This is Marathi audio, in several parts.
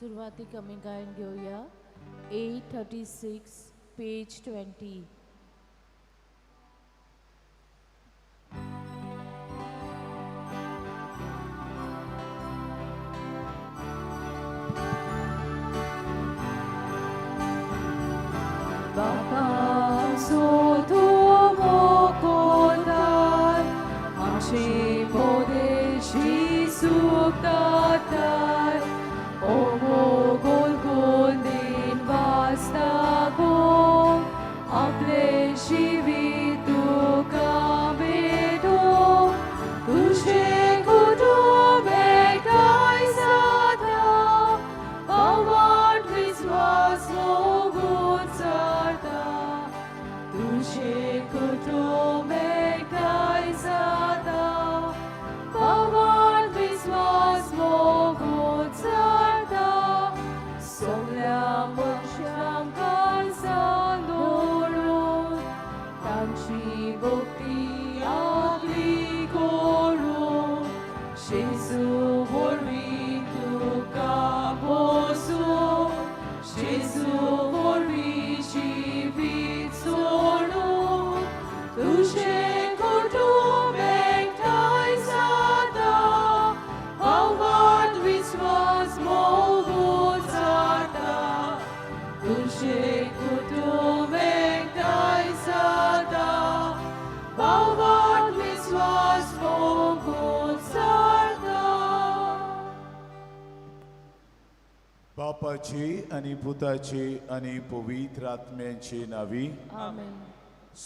सुरुवातीक आमी गायन घेवया 836 page 20. Bapam soto mokodar, amshi modeshi suktatar, omo golgondin vastago, aple shivitu kamedo, tushe kutu bektai sada, bawan viswas mogut sarda, tushe kutu bektai sada, bawan viswas mogut sarda, somla mokshyam kalsa loro, tanchi bhakti agli koro, Shesu vorvi tu kaposo, Shesu vorvi shivit solo, tushe kutu bektai sada, bhavad viswas mogut sada, tushe kutu bektai sada, bhavad viswas mogut sada. बापाची आणि पुताची आणि पवित्र आत्म्याची नावी आमेन.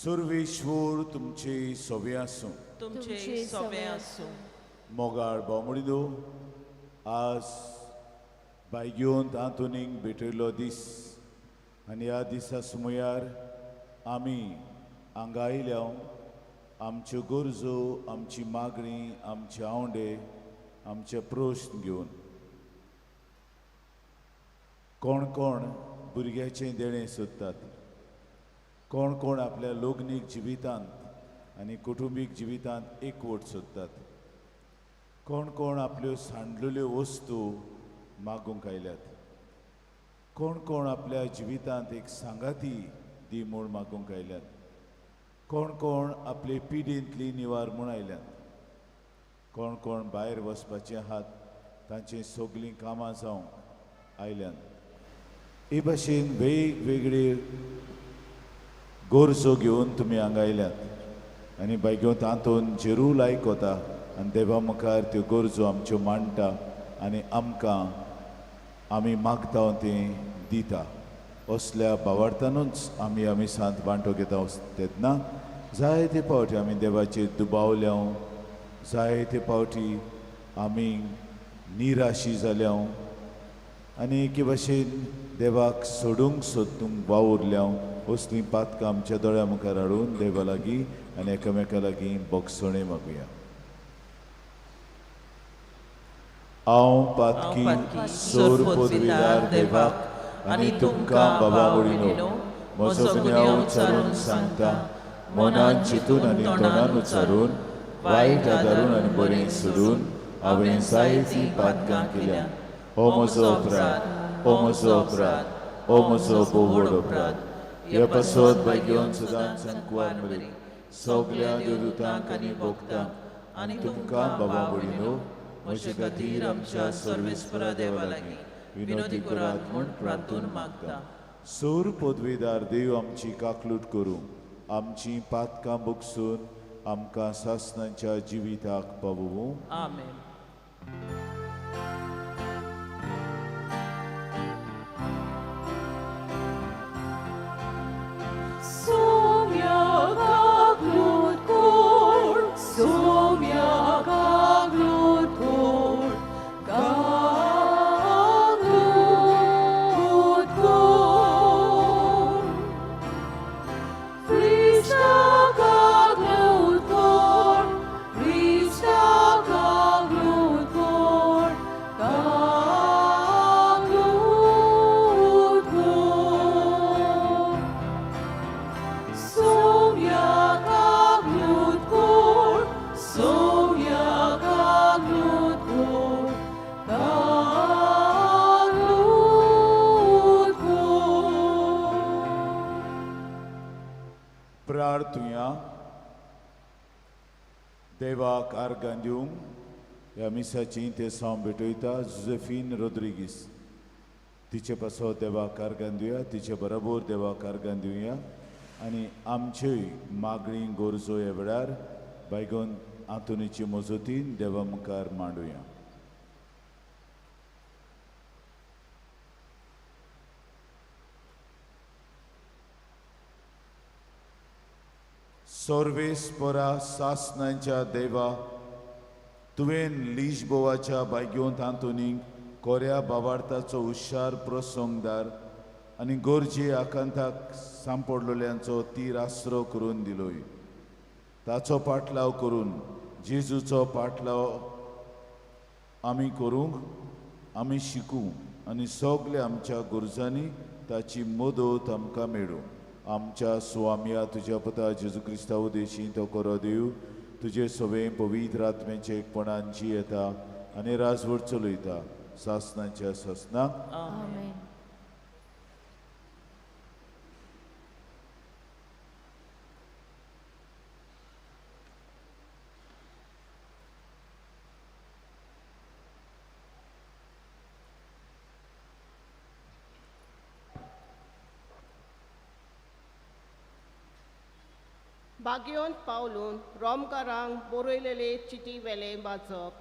सर्वेश्वर तुमचे सोबे आसूं. तुमचे सोबे आसूं. मोगाळ बोमडिदो आज बायग्योन तांतुनीक भेटयलो दीस आनी ह्या दिसा सुमयार आमी आंगायल्या आमच्यो गरजो, आमची मागणी, आमचे आवडे, आमचे प्रश्न घेवन कोण कोण भुरग्याचें देणें सोदतात, कोण कोण आपल्या लोग्नीक जिवितांत आनी कुटुंबीक जिवितांत एकवट सोदतात, कोण कोण आपल्यो सांडलेल्यो वस्तू मागूंक आयल्यात, कोण कोण आपल्या जिवितांत एक सांगाती दी म्हूण मागूंक आयल्यात, कोण कोण आपले पिडींतली निवार म्हूण आयल्यात, कोण कोण भायर वचपाचे आहात तांची सगळीं कामां जावंक आयल्यात. हे भाशेन वेगवेगळे गरजो घेवन तुमी हांगा आयल्यात आनी बायग्यो तातूंत जरूर आयकता आनी देवा मुखार त्यो गरजो आमच्यो मांडटा आनी आमकां आमी मागता तें दिता. असल्या भावार्थानूच आमी सांत वांटो घेता तेन्ना जायते फावटी आमी देवाचेर दुबावल्या, जायते फावटी आमी निराशी जाल्या आनी एके भाशेन देवाक सोडूंक सोदूंक वावुरल्या. असलीं पातकां आमच्या दोळ्या मुखार हाडून देवा लागीं आनी एकामेका लागीं बोगसणे मागुया. हांव पातकी सोर पदवीदार देवाक आनी तुमकां बाबा वडिलो म्हजो गुन्यांव उच्चारून सांगता, मनान चिंतून आनी तोंडान उच्चारून, वायट आदारून आनी बरें सोडून हांवें जायतीं पातकां केल्या. हो म्हजो अपराध, हो म्हजो अपराध, हो म्हजो बोवड अपराध. ह्या पासत बायग्योन सदांच सांकवार मरी सगळ्या देवदूतांक आनी भोगतांक आनी तुमकां बाबा वडिलो म्हजे खातीर आमच्या सर्वेस्परा देवा लागीं विनोदी करात म्हूण प्रार्थून मागता. सोर पदवीदार देव आमची काकलूट करूं, आमची पातकां भोगसून आमकां सासणाच्या जिविताक पावूं. आमेन. Krista, देवाक आर्गां दिवंक ह्या मिसाची ते सावन भेटयता जोसेफीन रोड्रिगीस. तिचे पासो देवाक आर्गां दिवया, तिचे बरोबर देवाक आर्गां दिवया आनी आमच्योय मागणी गोरजो ह्या वेळार बायगोन आंतुनीची मजतीन देवा मुखार मांडुया. सर्वेस्परा सासनांच्या देवा, तुवें लिशबोवाच्या बायग्योंत आंतुनीक कोऱ्या बाबार्थाचो हुशार प्रसंगदार आनी गोरजे आकांताक सांपडलेल्यांचो तीर आसरो करून दिलोय. ताचो पाटलाव करून जेजूचो पाटलाव आमी करूंक, आमी शिकूं आनी सगल्या आमच्या गुरजांनी ताची मदत आमकां मेळूं. आमच्या स्वामिया तुज्या पुता जेजू क्रिस्ता उदेशी तो कोरो दिव, तुजे सवें पवित्र आत्म्याचे एकपणान जी येता आनी राजवट चलयता सासनाच्या सासनाक. आमेन. बागयोन पावलून रोमकारांक बरयलेले चिटी वेले वाचप.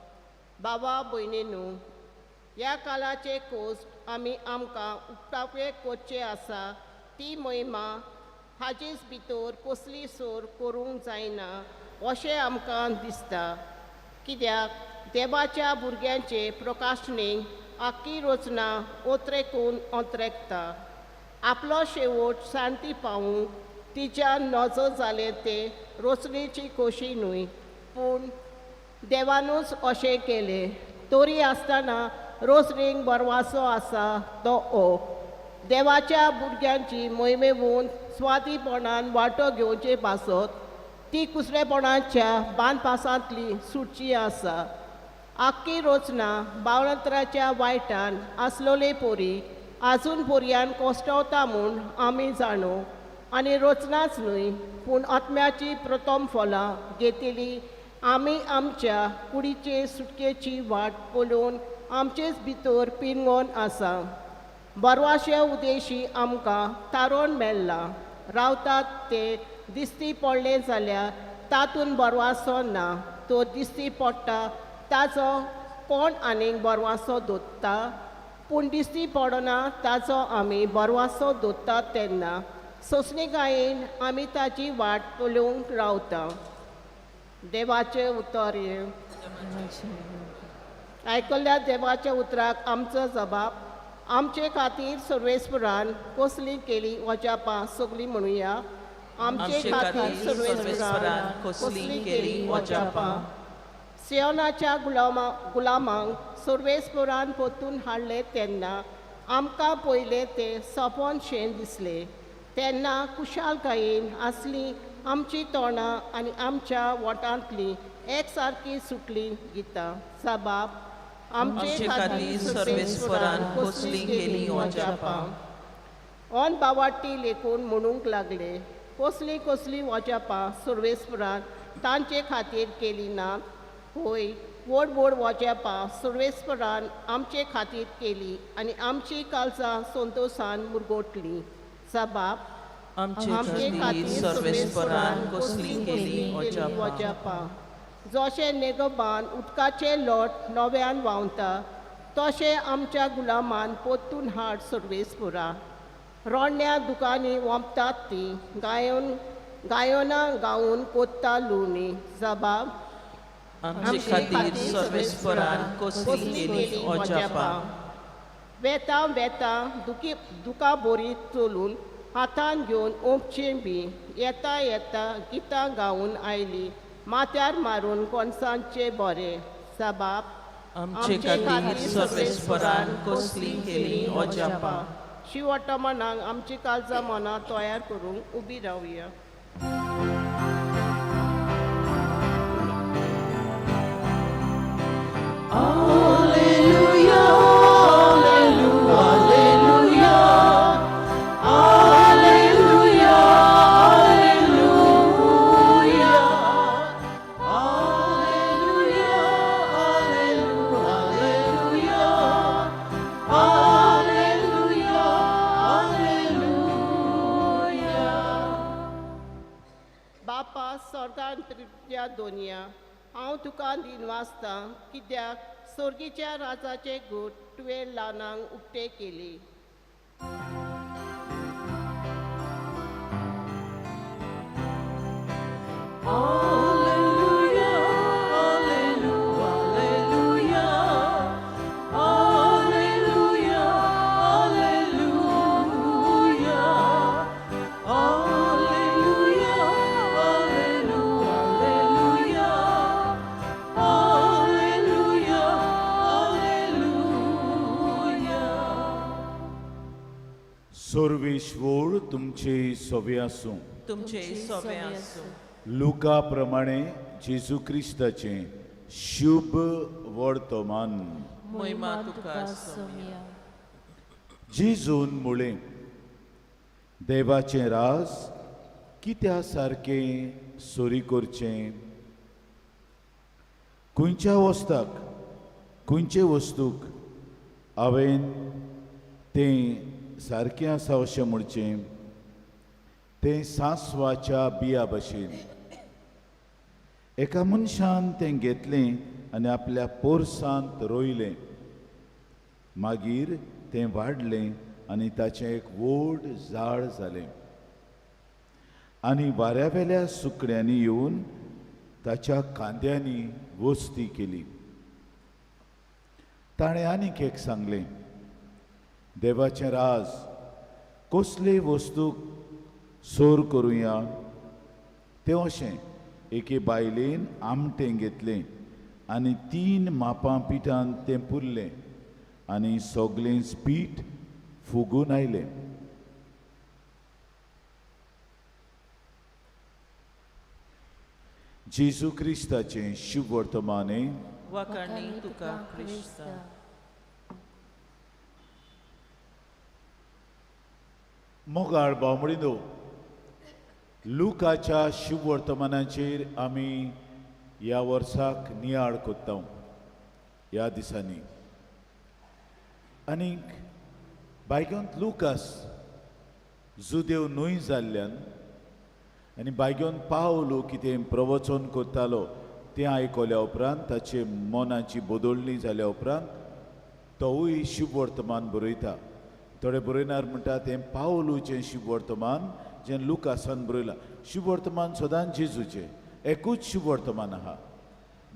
बाबा भयणीनू, ह्या कालाचे कोस्ट आमी आमकां उक्तावे करचे आसा ती महिमा हाचेच भितर कसली सोर करूंक जायना अशें आमकां दिसता. कित्याक देवाच्या भुरग्यांचे प्रकाशणेक आख्खी रचना ओत्रेकून ओत्रेकता. आपलो शेवट शांती पावूंक तिच्या नजर जाले ते रचनेची खोशी न्हय, पूण देवानूच अशें केलें. तरी आसतना रचनेक बरवासो आसा तो हो, देवाच्या भुरग्यांची मोहिमेवून स्वातीपणान वांटो घेवचे पासत ती कुसरेपणाच्या बांदपासांतली सुटची आसा. आख्खी रचना बावळंतराच्या वायटान आसलोले पोरी आजून पर्यान कोश्टवता म्हूण आमी जाणो. आनी रचनाच न्हय, पूण आत्म्याची प्रथम फलां घेतिली आमी आमच्या कुडीचे सुटकेची वाट पळोवन आमचेच भितर पिनगोन आसा. बरवाशे उदेशी आमकां तारोन मेळ्ळा. रावतात ते दिसती पडले जाल्यार तातूंत बरवासो ना. तो दिसती पडटा ताचो कोण आनीक बरवासो दोत्ता, पूण दिसती पडना ताचो आमी बरवासो दोत्तात तेन्ना सोंसणेकायेन आमी ताची वाट पळोवंक रावता. देवाचे उतर. आयकल्ल्या देवाच्या उतराक आमचो जबाब. आमचे खातीर सर्वेस्परान कसली केली वजापां सगळीं म्हणुया. आमचे खातीर सर्वेस्परान कसली केली वजापां. सियोनाच्या गुलामांक सर्वेस्परान परतून हाडले तेन्ना आमकां पयले ते सोंपोन शें दिसले. तेन्ना कुशालकायेन आसली आमची तोंडां आनी आमच्या वोटांतली एक सारकी सुटली गितां. जबाब. आमचे खातीर सर्वेस्परान कसली केली वजापां. ओन बावाटी लेखून म्हणूंक लागले, कसली कसली वजापां सर्वेस्परान तांचे खातीर केली नात. होय, व्हड व्हड वजापां सर्वेस्परान आमचे खातीर केली आनी आमची काळजां संतोशान मुरगोटली. जबाब. आमचे खातीर सर्वेस्परान कसली केली वजापां. जशें नेगोबान उदकाचे लोट नव्यान व्हांवता तशें आमच्या गुलामान परतून हाड सर्वेस्परा. रोडण्या दुकानी वोंपतात ती गायोना गावून कोत्ता लुवणी. जबाब. आमचे खातीर सर्वेस्परान कसली केली वजापां. वेता वेता दुका बोरी चलून हातान घेवन ओंपचें बी. येता येता गितां गावून आयली माथ्यार मारून कोणसांचे बरें. जबाब. आमचे खातीर सर्वेस्परान कसली केली वजापां. शिवटमनाक आमची काळजां मनां तयार करूंक उबी रावया. Alleluia. प्रित्या दोनया हांव तुका दिनवासतां कित्याक सर्गीच्या राजाचे घोट तुवें ल्हानांक उक्ते केली. सर्वेश्वर तुमचे सोबे आसूं. तुमचे सोबे आसूं. लुका प्रमाणे जेजू क्रिस्ताचे शुभ वर्तमान. महिमा तुका सोम्या. जेजून मुळे देवाचें राज कित्या सारकें सोरी करचें. खंयच्या वस्ताक खंयचे वस्तूक हांवें तें सारकें आसा अशें म्हणचें. तें सांसवाच्या बिया भशेन एका मनशान तें घेतलें आनी आपल्या पोरसांत रोयलें. मागीर तें वाडलें आनी ताचें एक व्हड झाड जालें. आनी वाऱ्यावेल्या सुकण्यांनी येवन ताच्या कांद्यांनी वस्ती केली. ताणें आनीक एक सांगलें, देवाचें राज कसले वस्तूक सोर करुया. तें अशें एके बायलेन आमटें घेतलें आनी 3 मापां पिठान तें पुरलें आनी सगलें पीठ फुगून आयलें. जेजू क्रिस्ताचें शुभ वर्तमाने. वखाणी तुका क्रिस्ता. मोगाळ बावमडीनो, लुकाच्या शुभ वर्तमानाचेर आमी ह्या वर्साक नियाळ कोत्ता ह्या दिसांनी. आनीक बायगेंत लुकास जुदेव न्हय जाल्ल्यान आनी बायगेंत पावलो कितें प्रवचन करतालो तें आयकल्या उपरांत ताचे मनाची बदलणी जाल्या उपरांत तोवूय शुभ वर्तमान बरयता. थोडे बरयणार म्हणटा तें पावलूचें शुभ वर्तमान जें लुकासान बरयलां. शुभ वर्तमान सदांच जेजूचें एकूच शुभ वर्तमान आहा.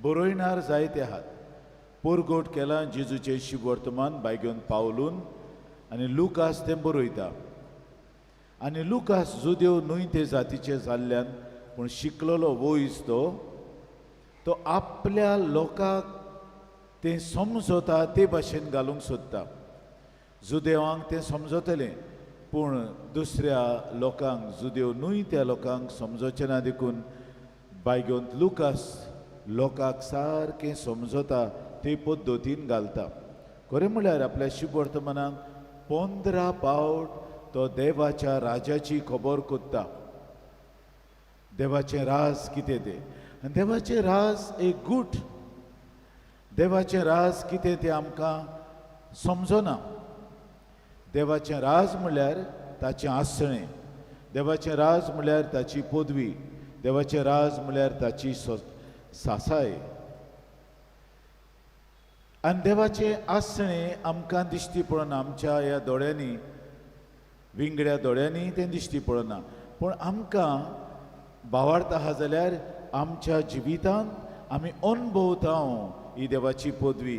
बरयणार जायते आहात. पोरगोट केलां जेजूचें शुभ वर्तमान बायगेंत पावलून आनी लुकास तें बरयता. आनी लुकास जुदेव न्हय ते जातीचे जाल्ल्यान पूण शिकलेलो वयस तो आपल्या लोकांक तें समजता ते भाशेन घालूंक सोदता. जुदेवांक तें समजतलें पूण दुसऱ्या लोकांक जुदेव न्हय त्या लोकांक समजोचें ना देखून बायगेंत लुकास लोकांक सारकें समजता ते पद्दतीन घालता. खरें म्हळ्यार आपल्या शुभ वर्तमानाक 15 पावट तो देवाच्या राजाची खबर कोत्ता. देवाचें राज कितें तें आनी देवाचें राज एक गूट. देवाचें राज कितें तें आमकां समजना. देवाचें राज म्हळ्यार ताचें आसणें. देवाचें राज म्हळ्यार ताची पदवी. देवाचें राज म्हळ्यार ताची सासाय. आनी देवाचें आसणें आमकां दिश्टी पडना. आमच्या ह्या दोळ्यांनी विंगड्या दोळ्यांनी तें दिश्टी पडना. पूण आमकां भावार्थ आहा जाल्यार आमच्या जिवितांत आमी अणभवता ही देवाची पदवी,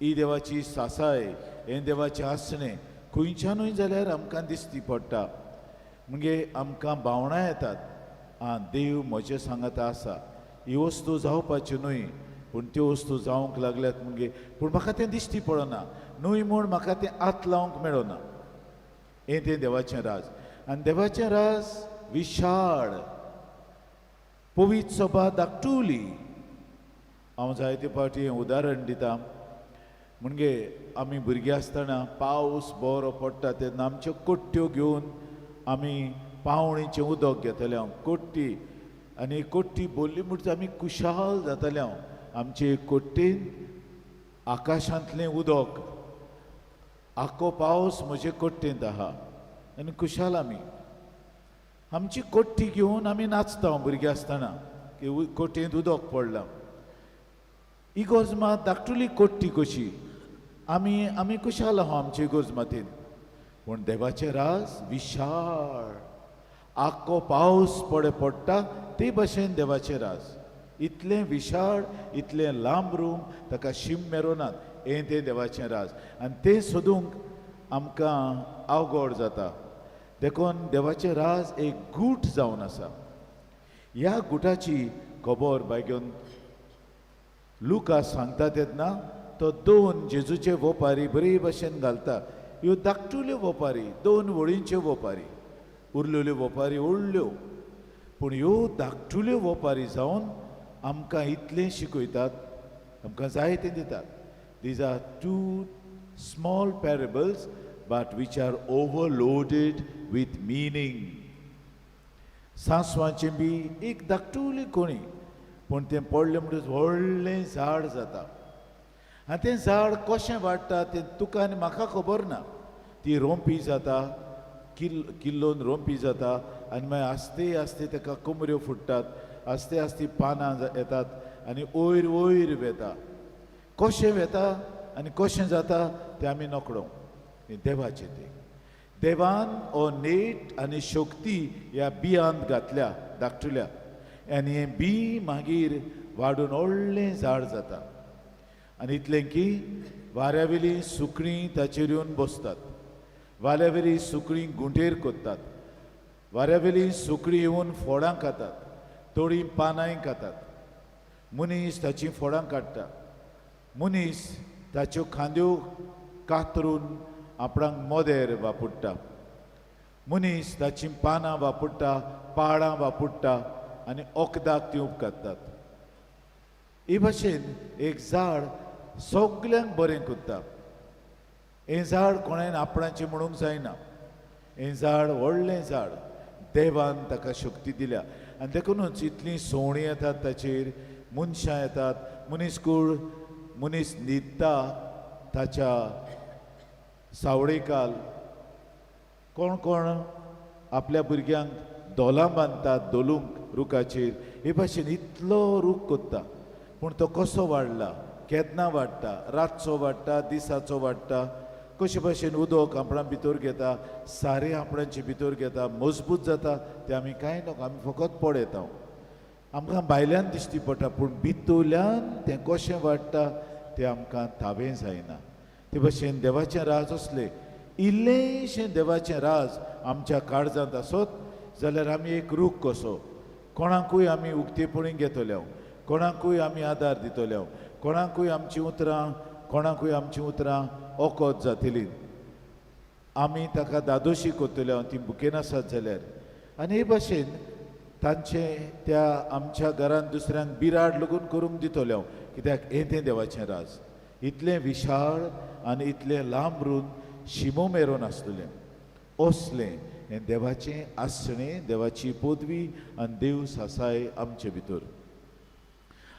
ही देवाची सासाय, हें देवाचें आसणें खंयच्यानूय जाल्यार आमकां दिश्टी पडटा. म्हणजे आमकां भावना येतात, देव म्हजे सांगाता आसा. ही वस्तू जावपाच्यो न्हय पूण त्यो वस्तू जावंक लागल्यात म्हणजे पूण म्हाका तें दिश्टी पडना. न्हय म्हूण म्हाका तें हात लावंक मेळना. हें तें देवाचें राज. आनी देवाचें राज विशाळ, पवित्र सभा धाकटुली. हांव जायते फावटी हें उदाहरण दिता. म्हणजे आमी भुरगीं आसतना पावस बरो पडटा तेन्ना आमच्यो कोट्ट्यो घेवन आमी पावणीचें उदक घेतले हांव कोट्टी. आनी कोट्टी बोल्ली म्हणटा आमी कुशाल जाताले हांव. आमचे कोट्टेन आकाशांतलें उदक आख्खो पावस म्हजे कोट्टेंत आहा आनी कुशाल आमी. आमची कोट्टी घेवन आमी नाचता भुरगीं आसतना. की कोटयेंत उदक पडलां. ही गोरजमात धाकटुली कोट्टी कशी, आमी कुशाल आहो आमचे गोरजमातीन, पूण देवाचें राज विशाळ. आख्खो पावस पडटा ते भाशेन देवाचें राज. इतलें विशाळ, इतलें लांब रूम, ताका शीम मेरोनात, हें तें देवाचें राज. आनी तें सोदूंक आमकां अवघड जाता. देखून देवाचें राज एक गूट जावन आसा. ह्या गुटाची खबर बायगेवन लुका सांगता तेन्ना तो 2 जेजूचे वोपारी बरे भाशेन घालता. ह्यो धाकटुल्यो वोपारी, 2 वळींच्यो वोपारी, उरलेल्यो वोपारी व्हडल्यो, पूण ह्यो धाकटुल्यो वोपारी जावन आमकां इतलें शिकयतात, आमकां जाय तें दितात. These are 2 small parables, but which are overloaded with meaning. सांसवाचें बी एक धाकटुली कोणी, पूण तें पडलें म्हणटच व्हडलें झाड जाता. आनी तें झाड कशें वाडटा तें तुका आनी म्हाका खबर ना. ती रोंपी जाता, किल्लोन रोंपी जाता, आनी मागीर आस्ते आस्ते ताका कोमऱ्यो फुट्टात, आस्ते आस्ते पानां येतात, आनी वयर वयर वेता. कशें वेता आनी कशें जाता तें आमी नकळो. देवाचें तें. देवान हो नेट आनी शक्ती ह्या बियांत घातल्या धाकटुल्या, आनी हें बी मागीर वाडून व्हडलें झाड जाता. आनी इतलें की वाऱ्यावेलीं सुकणीं ताचेर येवन बसतात, वाऱ्यावेलीं सुकणीं गुंटेर कोत्तात, वाऱ्यावेलीं सुकणीं येवन फोडां खातात, थोडीं पानांय खातात. मनीस ताचीं फोडां काडटा, मनीस ताच्यो खांद्यो कातरून आपणाक मोदेर वापरता, मनीस ताचीं पानां वापरता, पाळां वापरता आनी वखदाक ती उपकारतात. हे भाशेन एक झाड सगल्यांक बरें करता. हें झाड कोणें आपणाचें म्हणूंक जायना. हें झाड व्हडलें झाड, देवान ताका शक्ती दिल्या. आनी देखूनच इतलीं सवणीं येतात ताचेर, मनशां येतात, मनीस न्हिदता ताच्या सावळेकाल, कोण कोण आपल्या भुरग्यांक दोलां बांदतात दोलूंक रुखाचेर. हे भाशेन इतलो रूख कोत्ता. पूण तो कसो वाडला, केन्ना वाडटा, रातचो वाडटा, दिसाचो वाडटा, कशे भाशेन उदक आपणा भितर घेता, सारें आपणाचे भितर घेता, मजबूत जाता तें आमी कांय नका, आमी फकत पळयता. आमकां भायल्यान दिश्टी पडटा, पूण भितरल्यान तें कशें वाडटा तें आमकां ताबें जायना. ते भाशेन देवाचें राज असलें इल्लेंशें देवाचें राज आमच्या काळजांत आसत जाल्यार आमी एक रूख कसो, कोणाकूय आमी उक्तेपणी घेतल्यो, कोणाकूय आमी आदार दितल्यो, कोणाकूय आमचीं उतरां ओकोत जातलीं, आमी ताका दादोशी करतल्यो ती बुकेन आसात जाल्यार. आनी हे भाशेन तांचें त्या आमच्या घरांत दुसऱ्यांक बिराड लगून करूंक दितल्यो, कित्याक हें तें देवाचें राज. इतलें विशाळ आनी इतलें लांबरून शिमो मेरोन आसतलें. असलें हें देवाचें आसणें, देवाची पदवी आनी देव सासाय आमचे भितर.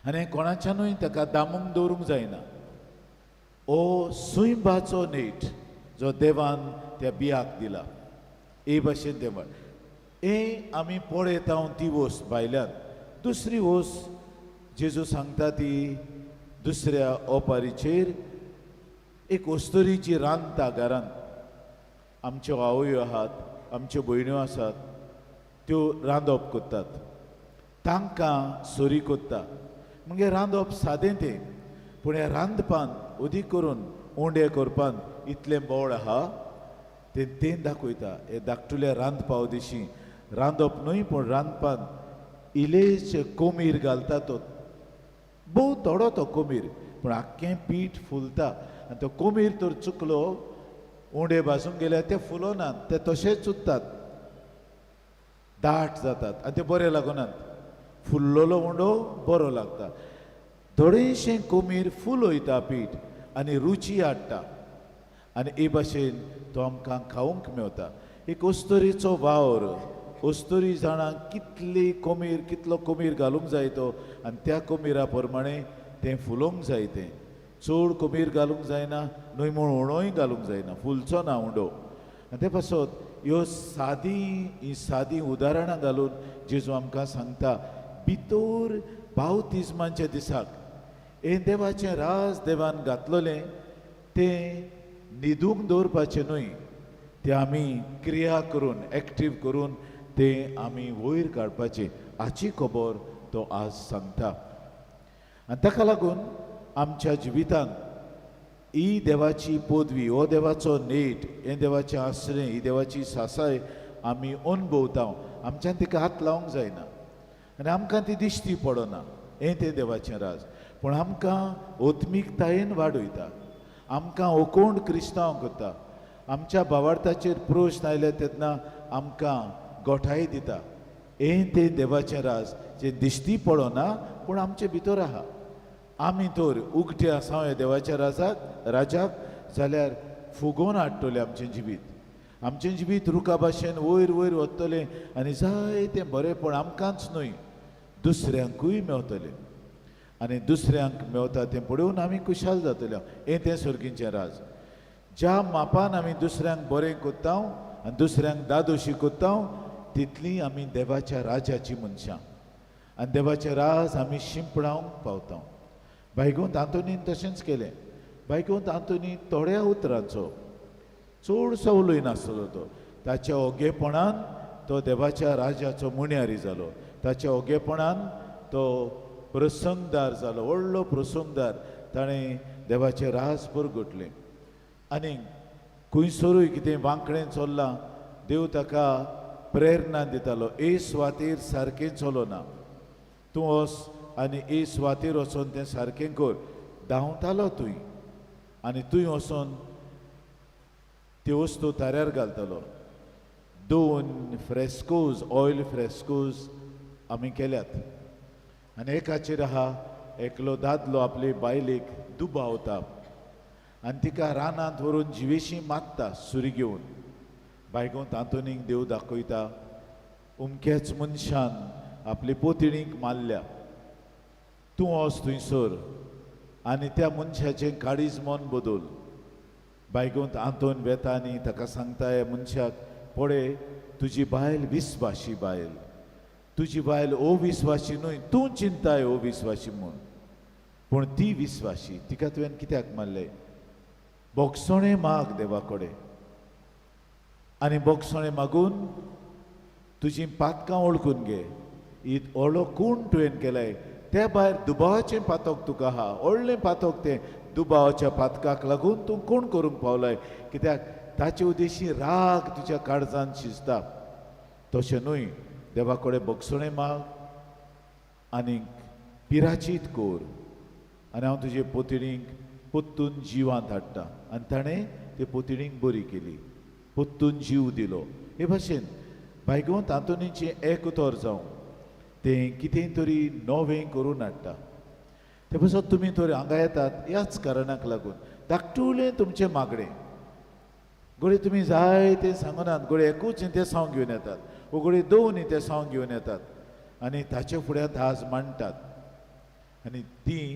आनी हें कोणाच्यानूय ताका दामूंक दवरूंक जायना. हो सुंयबाचो नेट जो देवान त्या बियाक दिला, हे भाशेन देवा हें आमी पळयता ती वस्त भायल्यान. दुसरी वस्त जेजू सांगता ती दुसऱ्या ओपारीचेर एक वस्तुरी जी रांदता घरांत. आमच्यो आवयो आहात, आमच्यो भयण्यो आसात, त्यो रांदप करतात, तांकां सोरी कोत्ता. म्हणजे रांदप सादें तें, पूण ह्या रांदपान उदीक करून उंडे करपान इतलें बोड आहा तें दाखयता. हे धाकटुल्या रांदपा दिशी रांदप न्हय, पूण रांदपान इलेच कोमीर घालता तो, भोव थोडो तो कोमीर, पूण आख्खें पीठ फुलता. आनी तो कोमीर तर चुकलो, उंडे भाजूंक गेल्यार ते फुलोनात, ते तशेंच उरतात, दाट जातात आनी ते बरे लागनात. फुल्लोलो उंडो बरो लागता. थोडेशें कोमीर फूल वयता पीठ आनी रुची हाडटा, आनी हे भाशेन तो आमकां खावंक मेवता. एक अस्तोरीचो वावर, अस्तोरी जाणां कितलो कोमीर घालूंक जाय तो, आनी त्या कोमिरा प्रमाणें तें फुलोवंक जाय. तें चड कोमीर घालूंक जायना, न्हय म्हूण उणोय घालूंक जायना, फुलचो ना उंडो. आनी ते पासत ह्यो सादी उदाहरणां घालून जेजू आमकां सांगता भितर बावतिजमांच्या दिसाक हे देवाचें राज देवान घातलोलें तें न्हिदूंक दवरपाचें न्हय, तें आमी क्रिया करून एक्टीव करून तें आमी वयर काडपाचें हाची खबर तो आज सांगता. आनी ताका लागून आमच्या जिवितांत ही देवाची पदवी, हो देवाचो नेट, हें देवाचें आश्रय, ही देवाची सासाय आमी अनुभवता. आमच्यान तिका हात लावंक जायना आनी आमकां ती दिश्टी पडना, हें तें देवाचें राज. पूण आमकां ओत्मीकतायेन वाडयता, आमकां अकोंड क्रिस्तांव करता, आमच्या भावार्थाचेर प्रश्न आयले तेन्ना आमकां गोठाय दिता. हें तें देवाचें राज जें दिश्टी पडना पूण आमचे भितर आहा. आमी तर उगटे आसा ह्या देवाच्या राजाक जाल्यार फुगोवन हाडटलें आमचें जिवीत. आमचें जिवीत रुखा भाशेन वयर वयर वतलें आनी जायतें बरेंपण आमकांच न्हय दुसऱ्यांकूय मेवतलें. आनी दुसऱ्यांक मेवता तें पळोवन आमी खुशाल जातले. हें तें सर्गीचें राज. ज्या मापान आमी दुसऱ्यांक बरें कोत्ता आनी दुसऱ्यांक दादोशी कोत्ता तितली आमी देवाच्या राजाची मनशां आनी देवाचें राज आमी शिंपडावंक पावता. बायगोंत आंतोनीन तशेंच केलें. बायगोंत आंतोनी थोड्या उतरांचो चडसो उलय नासलो तो. ताच्या ओगेपणान तो देवाच्या राजाचो मुण्यारी जालो. ताच्या ओगेपणान तो प्रसंगदार जालो, व्हडलो प्रसंगदार. ताणें देवाचें राज परगटलें. आनी खंयसरूय कितें वांकडें चल्लां देव ताका प्रेरणा दितालो, हे सुवातेर सारकें चलोना, तूं वच आनी हे सुवातेर वचून तें सारकें कर. धांवतालो तुय आनी तुय वचून त्यो वस्तू ताऱ्यार घालतालो. 2 फ्रेस्कोज, ऑयल फ्रेस्कोज आमी केल्यात. आनी एकाचेर आहा एकलो दादलो आपले बायलेक दुबावता आनी तिका रानांत व्हरून जिवेशी मागता सुरी घेवन. बायगोंत आंतोनीक देव दाखयता उमकेच मनशान आपली पोतिणीक मारल्या. तूं वच थंयसर आनी त्या मनशाचें काळीज मन बदल. बायगोंत आंतोन वेता आनी ताका सांगता ह्या मनशाक, पळय तुजी बायल विस्वाशी बायल, तुजी बायल अविस्वाशी न्हय, तूं चिंताय अविस्वाशी म्हूण, पूण ती विस्वाशी. तिका तुवें कित्याक मारलें? बोगसोणें माग देवा कडेन आनी बोगसोणें मागून तुजीं पातकां ओळखून घे. ही व्हडलो खूण तुवें केलाय, त्या भायर दुबावाचें पातक तुका आहा, व्हडलें पातक तें. दुबावाच्या पातकाक लागून तूं कोण करूंक पावलाय? कित्याक ताचे उद्देशी राग तुज्या काळजांत शिजता. तशें न्हय, देवा कडेन बोगसोणें माग आनी पिराचीत कोर आनी हांव तुजे पोतिणीक पोत्तून जिवांत हाडटा. आनी ताणें ते पोतिणीक बरी केली, पोत्तून जीव दिलो. हे भाशेन बायगोंत आंतोनीचें एक उतर जावं तें कितें तरी नवें करून हाडटा. ते पासत तुमी तर हांगा येतात ह्याच कारणाक लागून. धाकटुलें तुमचें मागणें घोडे तुमी जाय तें सांगनात, घोडे एकूच तें सांग घेवन येतात, वो घोडे 2 तें सांग घेवन येतात आनी ताचे फुड्यान दाज मांडटात. आनी तीं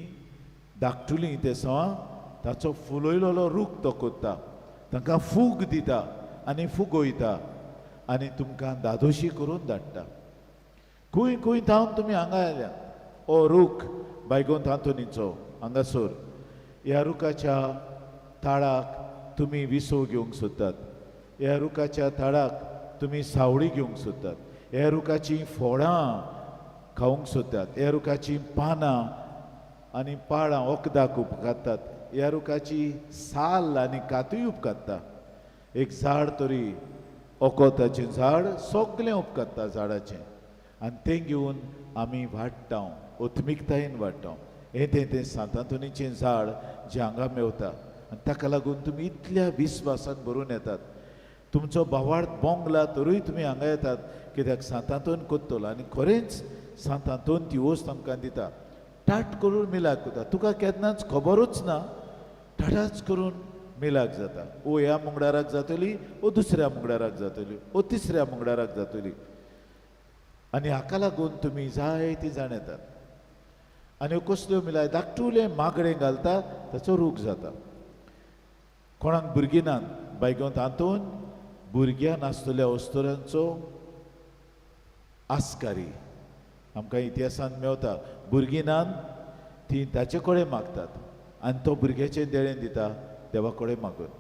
धाकटुलीं तें सांग ताचो फुलोयलोलो रूख तो कोत्ता, तांकां फूग दिता आनी फुगोयता आनी तुमकां दादोशी करून धाडटा. खंय खंय थावन तुमी हांगा आयल्या. हो रूख बायगोंत आंतोनीचो हांगासर, ह्या रुखाच्या थाळाक तुमी विसव घेवंक सोदतात, ह्या रुखाच्या थाळाक तुमी सावळी घेवंक सोदतात, ह्या रुखाचीं फळां खावंक सोदतात, ह्या रुखाचीं पानां आनी पाळां वखदाक उपकारतात, ह्या रुखाची साल आनी कातूय उपकारता. एक झाड तरी ओकोताचें झाड सगळें उपकारता झाडाचें आनी तें घेवन आमी वाडटा, ओत्मीकतायेन वाडटा. हें तें सांतांतोनीचें झाड जें हांगा मेवता आनी ताका लागून तुमी इतल्या विस्वासान भरून येतात. तुमचो भावार्थ बोंगला तरूय तुमी हांगा येतात, कित्याक सांतांतोन कोत्तलो आनी खरेंच सांतांतोन ती वस्त आमकां दिता. टाट करून मिलाक कोता, तुका केन्नाच खबरूच ना, टाटाच करून मिलाक जाता. ओ ह्या मंगळाराक जातली, ओ दुसऱ्या मंगळाराक जातली, ओ तिसऱ्या मंगळाराक जातली. आनी हाका लागून तुमी जाय ती जाण येतात आनी कसल्यो मिलाय धाकटुलें मागणें घालता ताचो रूख जाता. कोणाक भुरगीं नात, बायगोंत आंतोन भुरग्यां नासतल्या वस्तुरांचो आस्कारी आमकां इतिहासान मेवता भुरगीं नान ती ताचे कडेन मागतात आनी तो भुरग्याचें देणें दिता देवा कडेन मागून.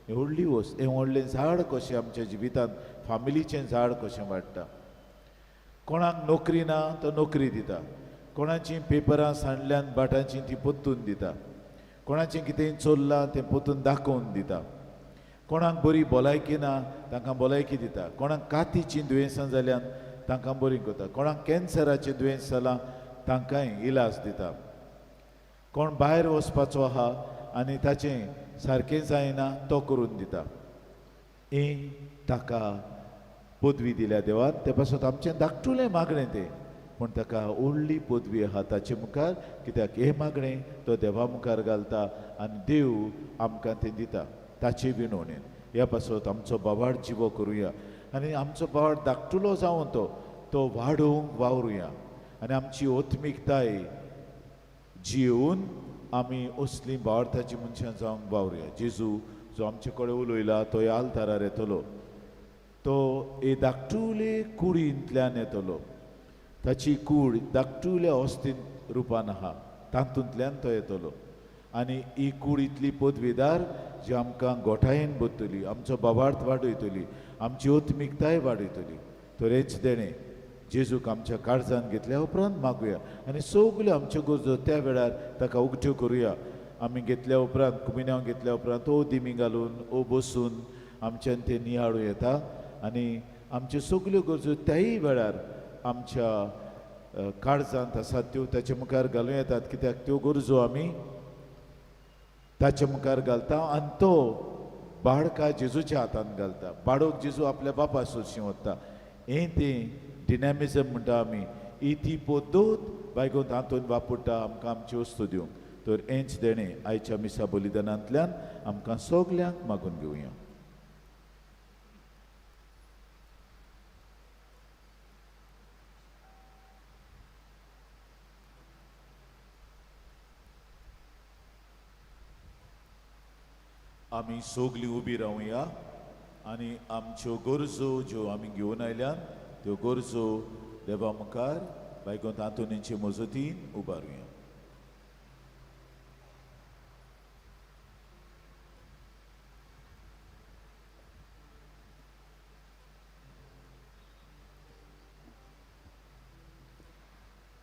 ही व्हडली वस्त, हें व्हडलें झाड कशें आमच्या जिवितांत फामिलीचें झाड कशें वाडटा. कोणाक नोकरी ना तो नोकरी दिता, कोणाचीं पेपरां सांडल्यान बाटांची ती पोत्तून दिता, कोणाचें कितें चोरलां तें पोत्तून दाखोवन दिता, कोणाक बरी भलायकी ना तांकां भलायकी दिता, कोणाक कातीचीं दुयेंसां जाल्यान तांकां बरी करता, कोणाक कॅन्सराचें दुयेंस जालां तांकांय इलाज दिता. कोण भायर वचपाचो आहा आनी ताचें सारकें जायना तो करून दिता. ही ताका पदवी दिल्या देवान, ते पासून आमचें धाकटुलें मागणें तें, पूण ताका व्हडली पदवी आहा ताचे मुखार, कित्याक हे मागणें तो देवा मुखार घालता आनी देव आमकां तें दिता ताचे विणवणेन. ह्या पासून आमचो बोवाळ जिवो करुया आनी आमचो बोवाळ धाकटुलो जावन तो वाडोवंक वावरुया आनी आमची ओत्मिकताय जियेवन आमी असलीं भावार्थाची मनशां जावंक वावरुया. जेजू जो आमचे कडेन उलयला तो ह्या आल्तारार येतलो, तो हे धाकटुले कुडींतल्यान येतलो. ताची कूड धाकटुल्या अस्थीन रुपान आहा, तातूंतल्यान तो येतलो आनी ही कूड इतली पदवीदार जी आमकां गोठायेन बसतली, आमचो भावार्थ वाडयतली, आमची ओत्मिकताय वाडयतली. तर हेच देणें जेजूक आमच्या काळजान घेतल्या उपरांत मागुया आनी सगल्यो आमच्यो गरजो त्या वेळार ताका उक्त्यो करुया. आमी घेतल्या उपरांत कुमिन्यांव घेतल्या उपरांत ओ दिमी घालून ओ बसून आमच्यान ते नियाळू येता आनी आमच्यो सगल्यो गरजो त्याय वेळार आमच्या काळजांत आसात त्यो ताचे मुखार घालूं येतात, कित्याक त्यो गरजो आमी ताचे मुखार घालता आनी तो बाळका जेजूच्या हातांत घालता. बाळोक जेजू आपल्या बापा सोडशी वता. हें तें डिनॅमिजम म्हणटा आमी, ही ती पद्दत बायगोन हातून वापरता आमकां आमच्यो वस्तू दिवंक. तर हेंच देणें आयच्या मिसा बलिदानांतल्यान आमकां सगल्यांक मागून घेवया. आमी सगलीं उबी रावया आनी आमच्यो गरजो ज्यो आमी घेवन आयल्यान त्यो गरजो देवा मुखार बायगोन तांतुनीचे मजतीन उबारुया.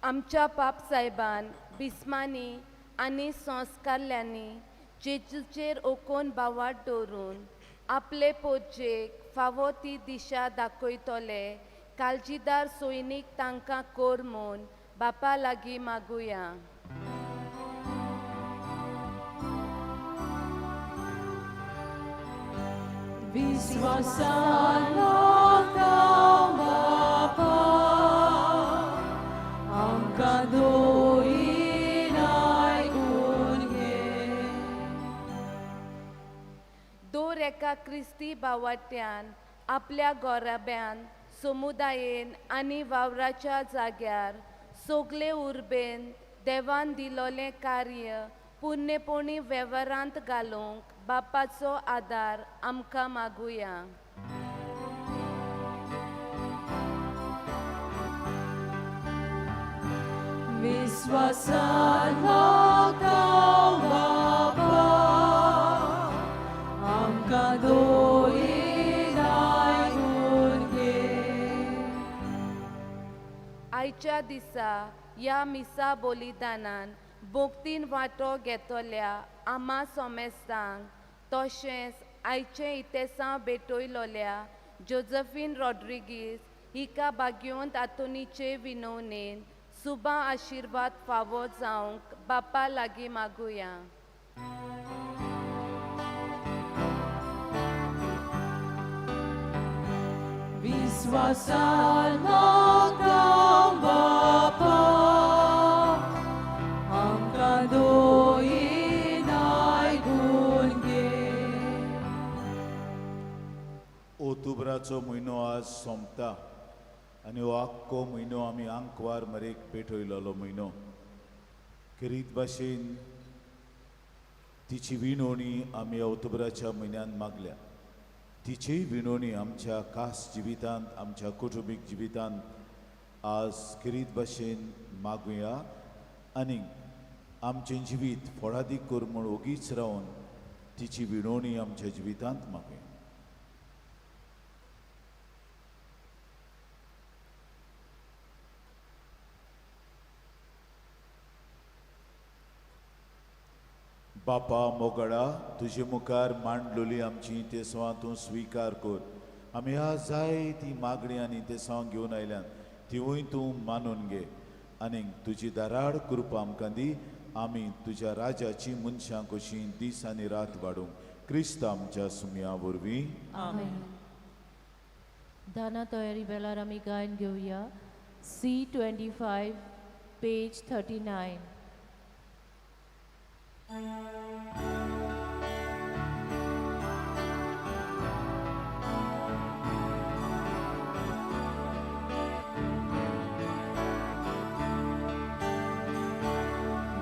आमच्या पाप साहेबान बिस्मांनी आनी संस्कारल्यांनी जेजूचेर ओकोन बावाट दवरून आपले पोजेक फावो ती दिशा दाखयतले काळजीदार सैनीक तांकां कोर म्हूण बापा लागीं मागुया. विश्वासान मागतां बापा, आमकां दोळीन आयकून घे. दर एका क्रिस्ती बावाट्यान आपल्या गोराब्यान समुदायेन आनी वावराच्या जाग्यार सगले उर्बेन देवान दिलोलें कार्य पुर्णेपणी वेव्हारांत घालूंक बापाचो आदार आमकां मागुया. विश्वासान मागतां बापा, आमकां दोळीन आयकून घे. आयच्या दिसा ह्या मिसा बलिदानान भोक्तीन वांटो घेतल्या आमा सोमेस्तांक तशेंच आयचे इतेसां भेटयलोल्या जोझफीन रॉड्रिगीस हिका बागयोन तातुनीचे विनवणेन सुबा आशिर्वाद फावो जावंक बापा लागीं मागुया. विश्वासान मागतां बापा, आमकां दोळीन आयकून घे. ऑक्टोबराचो म्हयनो आज सोंपता आनी हो आख्खो म्हयनो आमी आंकवार मरेक पेटयलोलो म्हयनो. खरीत भाशेन तिची विणवणी आमी ऑक्टोबराच्या म्हयन्यान मागल्या. तिचीय विणवणी आमच्या खास जिवितांत, आमच्या कुटुंबीक जिवितांत आज किरीत भाशेन मागुया आनी आमचें जिवीत फळादीक कर म्हूण ओगीच रावन तिची विणवणी आमच्या जिवितांत मागुया. बापा मोगडा तुजे मुखार मांडलोली आमची तेसवां तूं स्विकार कर. आमी आज जायती मागणी आनी तेसवां घेवन आयल्यान तिवूय तूं मानून घे आनी तुजी दाराड कृपा आमकां दी. आमी तुज्या राजाची मनशां कशीं दीस आनी रात वाडूंक क्रिस्त आमच्या सुमया वरवीं. आमेन. दाना तयारी वेळार आमी गायन घेवया C25 page 39.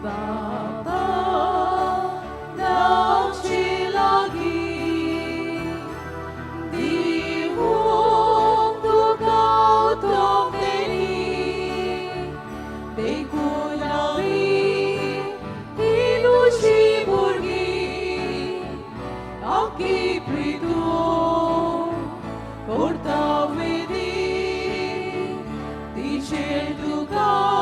Baba, nauczy lagi, diwung tukaw tokeni, bekunawi, ilusi burgi, aki pritu, kortavedi, dice tukaw.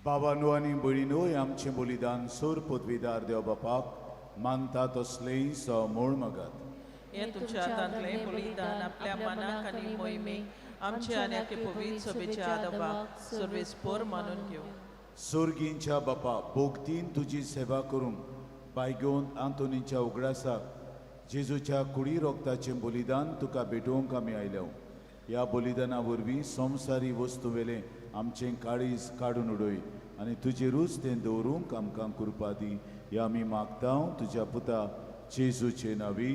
बाबांनो आनी भयणीनो, आमचें बलिदान सोर पदवीदार देव बापाक मानता तसलें समूळ मागात. हे तुमच्या हातांतलें बलिदान आपल्या मनाक आनी मोहिमेक आमचे आनी आख्खे पवित्र सभेच्या आदाबाक सर्वेस्पर मानून घेवं. सुर्गींच्या बापा, भोगतीन तुजी सेवा करूंक बायगेवन आंतोनीच्या उगडासाक जेजूच्या कुडी रोगताचें बलिदान तुका भेटोवंक आमी आयल्या. ह्या बलिदाना वरवीं संवसारी वस्तू वेलें आमचें काळीज काडून उडय आनी तुजेरूच तें दवरूंक आमकां कृपा दी. हें आमी मागता तुज्या पुता जेजूचे नांवी.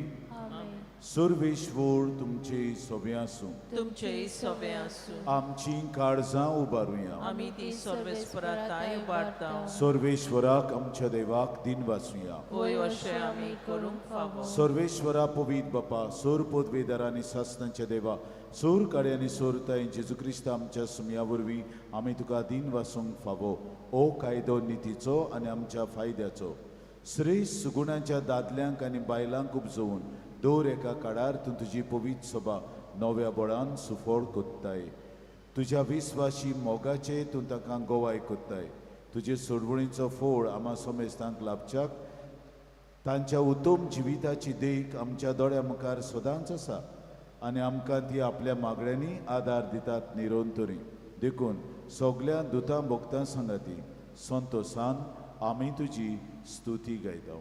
सर्वेश्वर तुमचे सोबे आसूं. तुमचे सोबे आसूं. आमची काळजां उबारुया. आमी ती सर्वेस्पराताय उबारता. सर्वेश्वराक आमच्या देवाक दिन वाचुया. होय अशें आमी करूंक फावो. सर्वेश्वरा पवित्र बापा, सोर पदवेदार आनी सासणांच्या देवा, सोर काडे आनी सोरताय जेजू क्रिस्त आमच्या सुमया वरवीं आमी तुका दिन वाचूंक फावो. ओ कायदो नितीचो आनी आमच्या फायद्याचो श्रेश्ठ सुगुणाच्या दादल्यांक आनी बायलांक उपजोवन दर एका काळार तूं तुजी पवित्र सभा नव्या बळान सुफोड कोत्ताय. तुज्या विस्वाशी मोगाचे तूं ताका गोवाय कोत्ताय. तुजे सोडवणीचो फोळ आम्हा सोमेस्तांक लाभच्याक तांच्या उत्तम जिविताची देख आमच्या दोळ्या मुखार सदांच आसा आनी आमकां ती आपल्या मागण्यांनी आदार दितात निरोंतरी. देखून सगळ्या दुतां भोगतां सांगाती संतोषान आमी तुजी स्तुती गायता.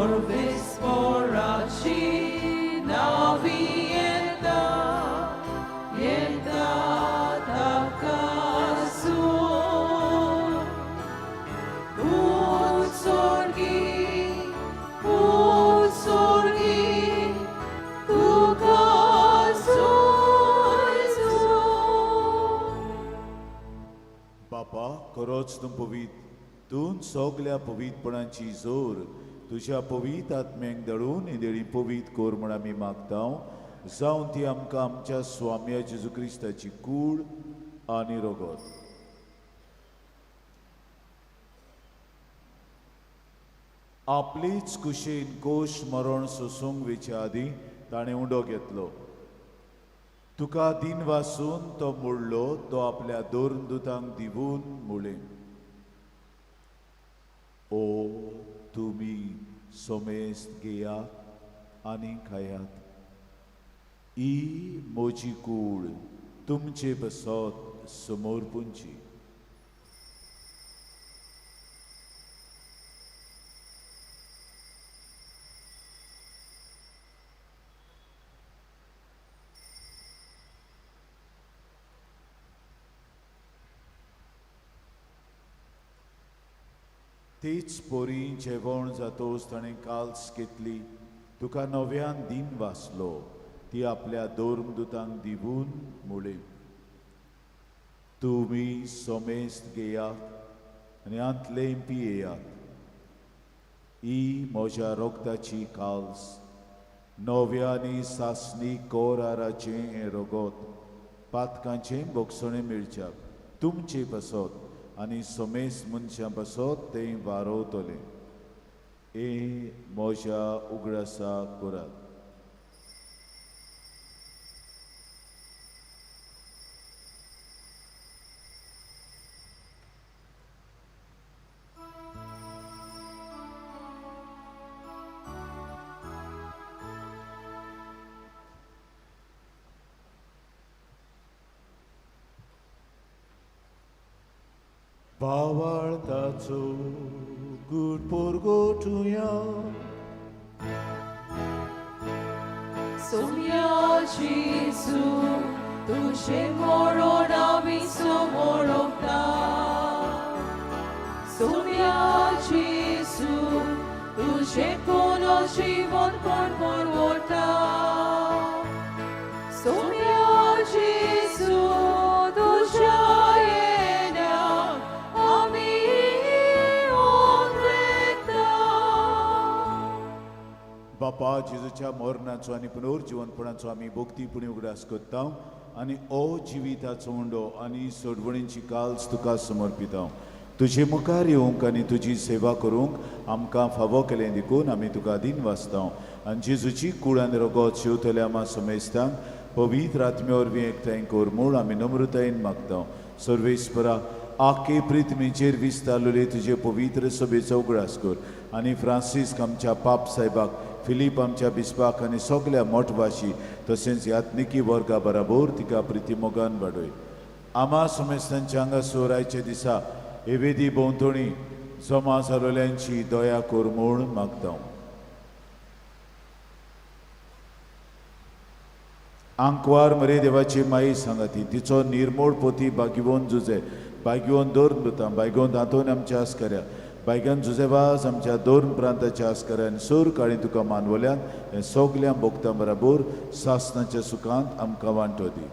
सर्वेस्पराची नावी येता ताकासून उत्सर्गी तुका बापा खरोच तूं पवित तूं सगल्या पवितपणाची जोर तुज्या पवित आत्म्यांक दळून ही देळी पवित कोर म्हण आमी मागता जावं ती आमकां आमच्या स्वाम्या जेजू क्रिस्ताची कूड आनी रोगत आपलीच कुशीन कोश मरण सोसूंक वेचे आदीं ताणें उंडो घेतलो तुका दिन वासून तो मुडलो तो आपल्या दोन दुतांक दिवून मुळे ओ तुमी सोमेस्त घेयात आनी खायात ही मोजी कूड तुमचे बसत समोर पुंची तीच पोरी जेवण जातोच ताणें काल्स घेतली तुका नव्यान दिन वाचलो ती आपल्या दोन दुतांक दिवून मुळे तुमी सोमेस्त घेयात आनी आंतले पियेयात ही म्हज्या रोगताची काल्स नव्यानी सासणी कोराराचें हें रोगत पातकांचें बोगसणें मेळच्याक तुमचे बसत आनी सोमेस्त मनशां बसत तें वारोवतलें ए म्हज्या उगडासा करात Bawartaco good porgotuja Sonia Jesu tuže morona viso morokta Sonia Jesu tuže kono život porgota Sonia Jesu tuže बापा जेजूच्या मरणाचो आनी पुनर्जिवंतपणाचो आमी भोक्तीपणी उगडास करता आनी ओ जिविताचो उंडो आनी सोडवणीची काल्स तुका समर्पिता तुजे मुखार येवंक आनी तुजी सेवा करूंक आमकां फावो केलें देखून आमी तुका दिन वाचता आनी जेजूची कूड आनी रोगत शेवतल्या आमा सोमेस्तांक पवित्र आत्मे वरवीं एकठांय कोर म्हूण आमी नम्रतायेन मागता सर्वेस्परा आखे प्रितमेचेर विस्तारलेले तुजे पवित्र सभेचो उगडास कर आनी फ्रांसीस आमच्या पाप साहेबाक फिलीप आमच्या बिस्पाक आनी सगल्या मोठवाशी तशेंच यात्निकी वर्गा बराबर तिका प्रितीमोगान वाडय आमा सोमेस्तांच्या हांगासर आयच्या दिसा एवेदी भोंवतणी जमा जालोल्यांची दया कोर म्हूण मागता आंकवार मरे देवाची माई सांगाती तिचो निर्मोळ पोती बागिवोन जुजे बागिवोन दोन दुतां बायगोन दांतोन आमच्या आस्कऱ्या बायगान जुजेवाज आमच्या दोन प्रांताच्या आस्कऱ्यान सूर काळी तुका मानवल्यान हे सगळ्या भोगतां बराबर सासनाच्या सुखांत आमकां वांटो दी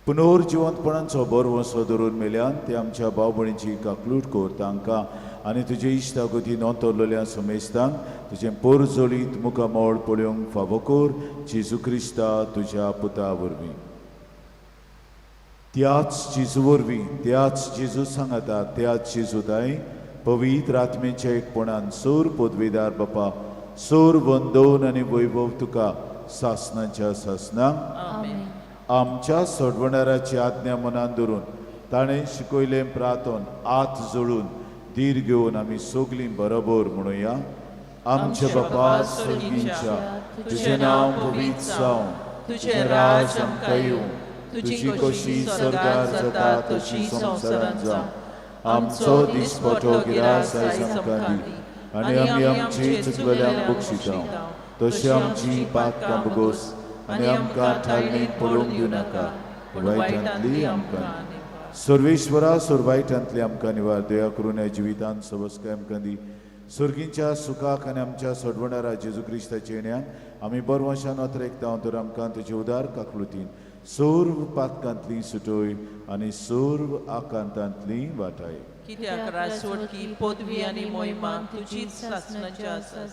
पुनर्जिवंतपणाचो बरवसो धरून मेल्यान ते आमच्या भाव भयणीची काकलूट कोर तांकां आनी तुजे इश्टागोती नोंदवलेल्या सोमेस्तांक तुजें पोर जोडीत मुखामोळ पळोवंक फावो कोर जेजू क्रिस्ता तुज्या पुता वरवीं त्याच जेजू वरवीं त्याच जेजू सांगाता त्याच जेजूताय पवित्र आत्मेच्या एकपणान सोर पदवीदार बापा सोर वंदोन आनी वैभव तुका सासनाच्या सासनांक आमच्या सोडवणाऱ्याची आज्ञा मनान धरून ताणें शिकयलें प्रार्थन आत जोडून धीर घेवन आमी सगळीं बरोबर म्हणुया आमच्या बापा स्वर्गीच्या तुजें नांव पवित्र जावं तुजें राज आमकां येवं तुजी कशी स्वर्गार जाता तशी संवसारांत जावं आमचो दिसपटो गिरास आयज आमकां दी आनी आमी आमची चुकलेल्यांक बक्षिता तशें आमची पातकां बगोस आनी आमकां थाळणीत पडोवंक दिवं नाका पूण वायटांतली आमकां सर्वेश्वरा सुरवायटांतली आमकां निवार दया करून ह्या जिवितांत सबस्काय आमकां दी सुर्गींच्या सुखाक आनी आमच्या सोडवणारा जेजू क्रिस्ताचे येण्यान आमी बरवशान वतरेकता तर आमकां तुजे उदार काकलुतीन सोर्व पातकांतली सुटोय आनी सोर्व आकांतांतली वाटाय कित्याक रासवडकी पदवी आनी मोहिमा तुजीच सासणाची आसा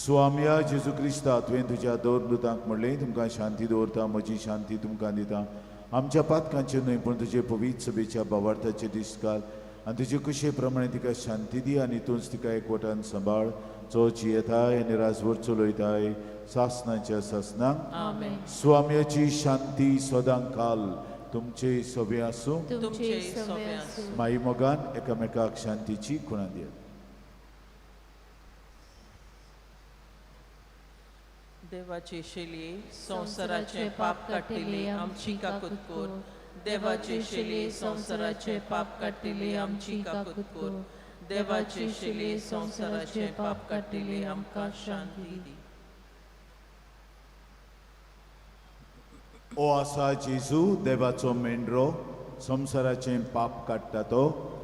स्वाम्या जेजू क्रिस्ता तुवें तुज्या दोरदुतांक म्हणलें तुमकां शांती दवरता म्हजी शांती तुमकां दिता आमच्या पातकांचे न्हय पूण तुजे पवित्र सभेच्या भावार्थाचे दिसकाल आनी तुजे कुशे प्रमाणे तिका शांती दी आनी तूंच तिका एकवटान सांबाळ चोची येताय आनी राजवट चलयताय सासनाच्या सासनाक स्वाम्याची शांती सदां काल तुमचे सभे आसूं तुमचे सभे आसूं माई मोगान एकामेकाक शांतीची खुणां दियात देवाचे शेलये संवसाराचे पाप काटिले आमची काकूत कोर देवाचे शेलये संवसाराचे पाप काटिले आमची काकूत कोर देवाचे शेलये संवसाराचे पाप काटिले आमकां शांती दी ओ आसा जेजू देवाचो मेंढरो संवसाराचें पाप काडटा तो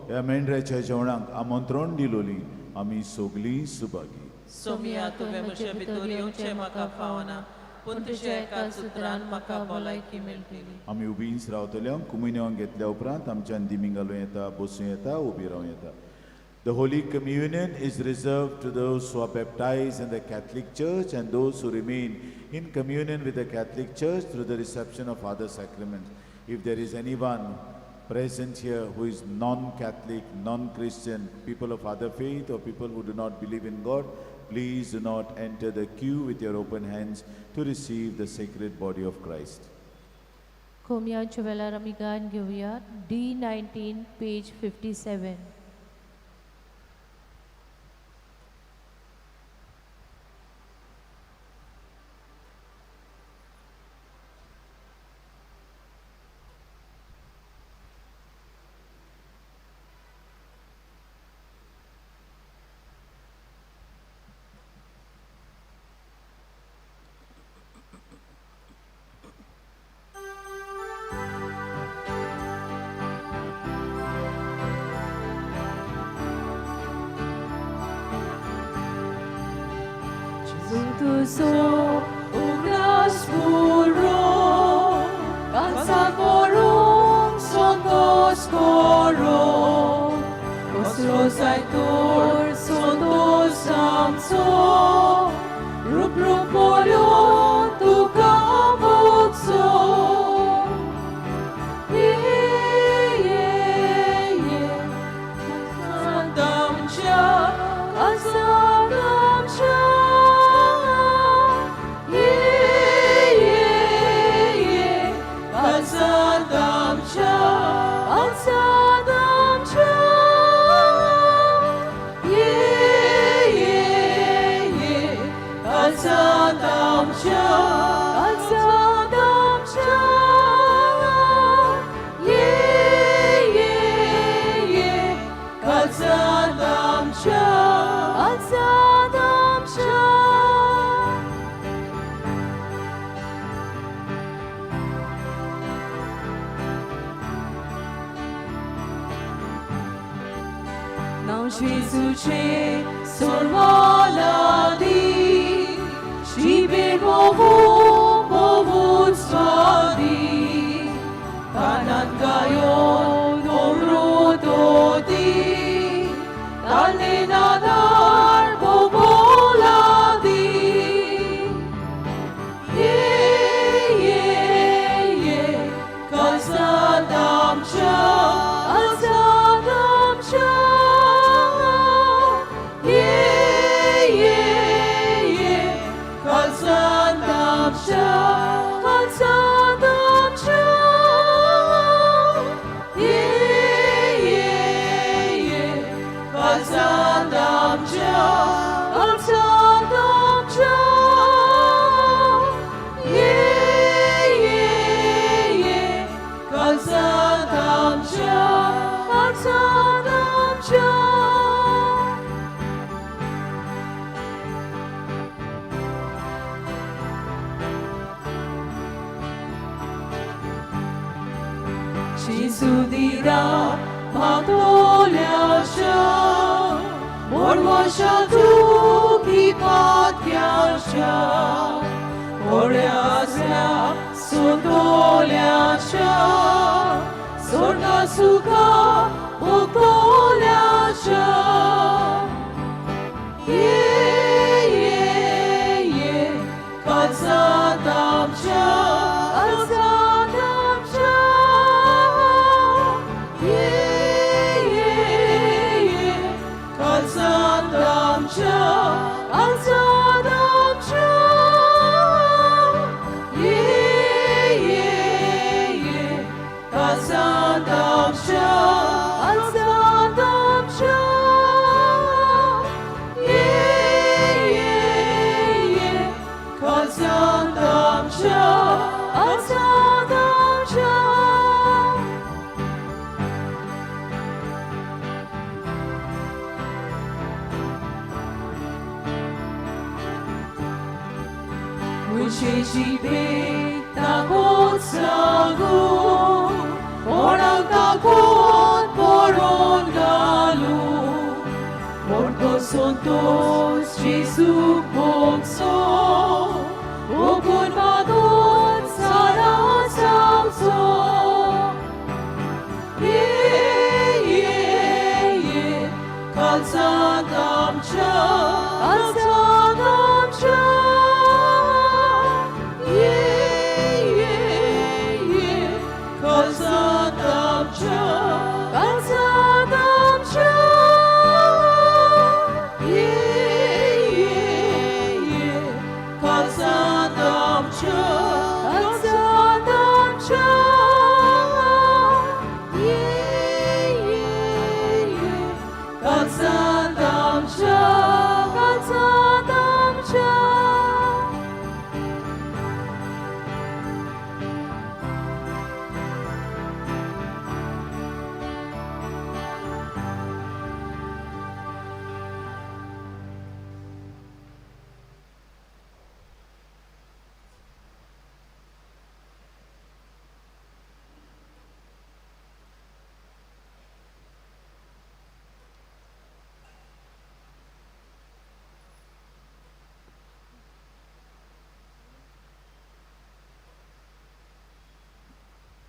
ह्या मेंढऱ्याच्या जेवणाक आमंत्रण दिलोली आमी सोगलीं सुभागी सोमिया तुवें म्हजे भितर येवचें म्हाका फावना पूण तुज्या एकाच उतरान म्हाका भलायकी मेळटली आमी उबींच रावतल्या कुमिन्यांक घेतल्या उपरांत आमच्यान दिमी घालूं येता बसूं येता उबी रावं येता The Holy Communion is reserved to those who are baptized in the Catholic Church and those who remain in communion with the Catholic Church through the reception of other sacraments. If there is anyone present here who is non-Catholic, non-Christian, people of other faith or people who do not believe in God, please do not enter the queue with your open hands to receive the sacred body of Christ. खोमयांच्या वेळार आमी गान घेवया D19 page 57. Tuso ugras puro, cansacorum son dos coro, Oslos aitor son dos samso, ruprupolo tu camotso. Sandam cha, asandam cha. Não Jesus che sormaladi, shibe povu swadi, kanan gayon omrutodi, talinadar poboladi. Kasadam cha, kasadam cha. 지수디라 박돌려셔 몰워셔 두기 받겨셔 오래하사 손돌려셔 솔가수가 목돌려셔 예예예 감사담셔 감사담셔 예예예 감사담셔 감사담셔 예예예 감사담셔 감사담셔 예예예 감사담셔 감사담셔 문시집에 따고 싸고 오랑가 곧 보론가루 몰고 손도 지수 복소 오군 마돈 사랑 삼소 예예예 감사담차 감사담차 예예예 감사담차 감사담차 예예예 감사담차 감사담차 예예예 감사담차 감사담차